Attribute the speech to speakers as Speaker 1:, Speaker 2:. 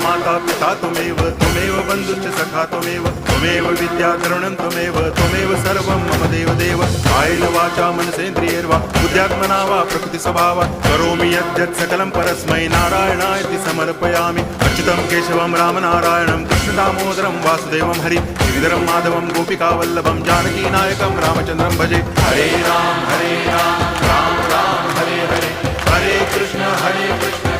Speaker 1: माता पिता त्वमेव त्वमेव बन्धुश्च सखा त्वमेव त्वमेव विद्या द्रविणं त्वमेव सर्वं मम देवदेव कायेन वाचा मनसेन्द्रियैर्वा बुद्ध्यात्मना वा प्रकृतिस्वभावात् करोमि यद्यत् सकलं परस्मै नारायणायति समर्पयामि अच्युतं केशवं रामनारायणं कृष्णदामोदरं वासुदेवं हरि गिरिधरं माधवं गोपिकावल्लभं जानकीनायकं रामचन्द्रं भजे हरे राम राम राम हरे हरे हरे कृष्ण